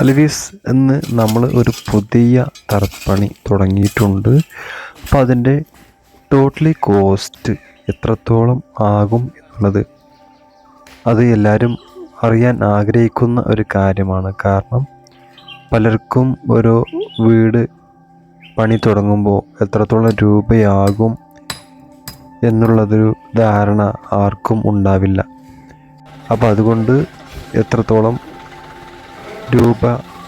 അൽവീസ് എന്ന് നമ്മൾ ഒരു പുതിയ തറപ്പണി തുടങ്ങിയിട്ടുണ്ട്. അപ്പോൾ അതിൻ്റെ ടോട്ടലി കോസ്റ്റ് എത്രത്തോളം ആകും എന്നുള്ളത് അത് എല്ലാവരും അറിയാൻ ആഗ്രഹിക്കുന്ന ഒരു കാര്യമാണ്. കാരണം പലർക്കും ഒരു വീട് പണി തുടങ്ങുമ്പോൾ എത്രത്തോളം രൂപയാകും എന്നുള്ളതൊരു ധാരണ ആർക്കും ഉണ്ടാവില്ല. അപ്പോൾ അതുകൊണ്ട് എത്രത്തോളം രൂപ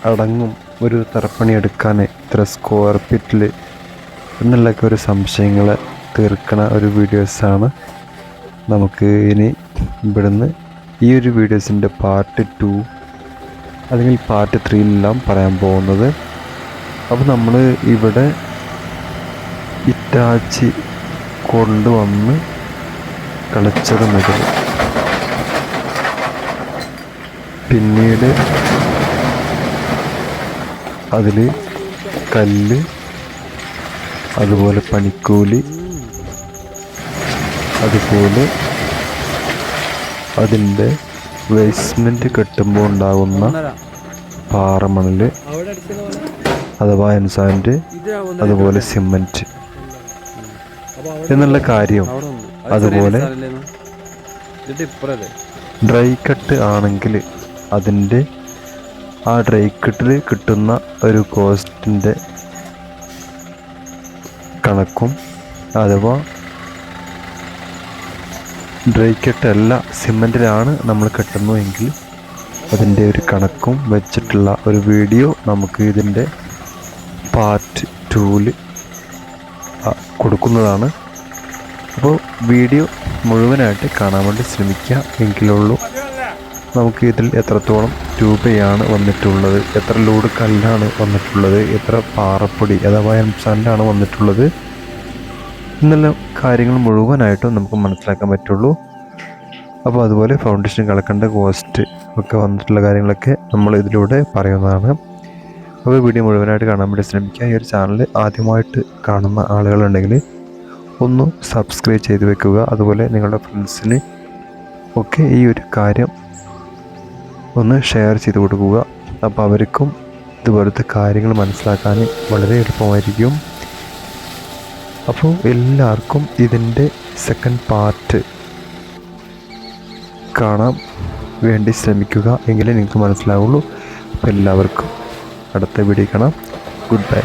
അടങ്ങും ഒരു തറപ്പണി എടുക്കാൻ, ഇത്ര സ്ക്വയർ ഫീറ്റിൽ എന്നുള്ളൊക്കെ ഒരു സംശയങ്ങൾ തീർക്കണ ഒരു വീഡിയോസാണ് നമുക്ക് ഇനി ഇവിടുന്ന് ഈ ഒരു വീഡിയോസിൻ്റെ പാർട്ട് 2 അല്ലെങ്കിൽ പാർട്ട് 3 പറയാൻ പോകുന്നത്. അപ്പോൾ നമ്മൾ ഇവിടെ ഇറ്റാച്ചി കൊണ്ടുവന്ന് കളിച്ചത് മുതൽ പിന്നീട് അതിൽ കല്ല്, അതുപോലെ പണിക്കൂലി, അതുപോലെ അതിൻ്റെ ബേസ്മെൻറ്റ് കെട്ടുമ്പോൾ ഉണ്ടാകുന്ന പാറമണൽ അഥവാ എൻസാൻഡ്, അതുപോലെ സിമൻറ്റ് എന്നുള്ള കാര്യം, അതുപോലെ ഡ്രൈ കട്ട് ആണെങ്കിൽ അതിൻ്റെ ആ ഡ്രൈ കട്ടിൽ കിട്ടുന്ന ഒരു കോസ്റ്റിൻ്റെ കണക്കും, അഥവാ ഡ്രൈ കട്ടല്ല സിമൻറ്റിലാണ് നമ്മൾ കെട്ടുന്നതെങ്കിൽ അതിൻ്റെ ഒരു കണക്കും വെച്ചിട്ടുള്ള ഒരു വീഡിയോ നമുക്ക് ഇതിൻ്റെ പാർട്ട് 2 കൊടുക്കുന്നതാണ്. അപ്പോൾ വീഡിയോ മുഴുവനായിട്ട് കാണാൻ വേണ്ടി ശ്രമിക്കുക, എങ്കിലുള്ളൂ നമുക്ക് ഇതിൽ എത്രത്തോളം രൂപയാണ് വന്നിട്ടുള്ളത്, എത്ര ലോഡ് കല്ലാണ് വന്നിട്ടുള്ളത്, എത്ര പാറപ്പൊടി അഥവാ എംസാൻഡാണ് വന്നിട്ടുള്ളത് എന്നുള്ള കാര്യങ്ങൾ മുഴുവനായിട്ടും നമുക്ക് മനസ്സിലാക്കാൻ പറ്റുള്ളൂ. അപ്പോൾ അതുപോലെ ഫൗണ്ടേഷൻ കളക്കേണ്ട കോസ്റ്റ് ഒക്കെ വന്നിട്ടുള്ള കാര്യങ്ങളൊക്കെ നമ്മൾ ഇതിലൂടെ പറയുന്നതാണ്. അപ്പോൾ വീഡിയോ മുഴുവനായിട്ട് കാണാൻ വേണ്ടി ശ്രമിക്കുക. ഈ ഒരു ചാനൽ ആദ്യമായിട്ട് കാണുന്ന ആളുകളുണ്ടെങ്കിൽ ഒന്ന് സബ്സ്ക്രൈബ് ചെയ്ത് വെക്കുക. അതുപോലെ നിങ്ങളുടെ ഫ്രണ്ട്സിന് ഒക്കെ ഈ ഒരു കാര്യം ഒന്ന് ഷെയർ ചെയ്ത് കൊടുക്കുക. അപ്പോൾ അവർക്കും ഇതുപോലത്തെ കാര്യങ്ങൾ മനസ്സിലാക്കാൻ വളരെ എളുപ്പമായിരിക്കും. അപ്പോൾ എല്ലാവർക്കും ഇതിൻ്റെ സെക്കൻഡ് പാർട്ട് കാണാൻ വേണ്ടി ശ്രമിക്കുക, എങ്കിലേ നിങ്ങൾക്ക് മനസ്സിലാവുള്ളൂ. അപ്പോൾ എല്ലാവർക്കും അടുത്ത വീഡിയോ കാണാം. Good bye.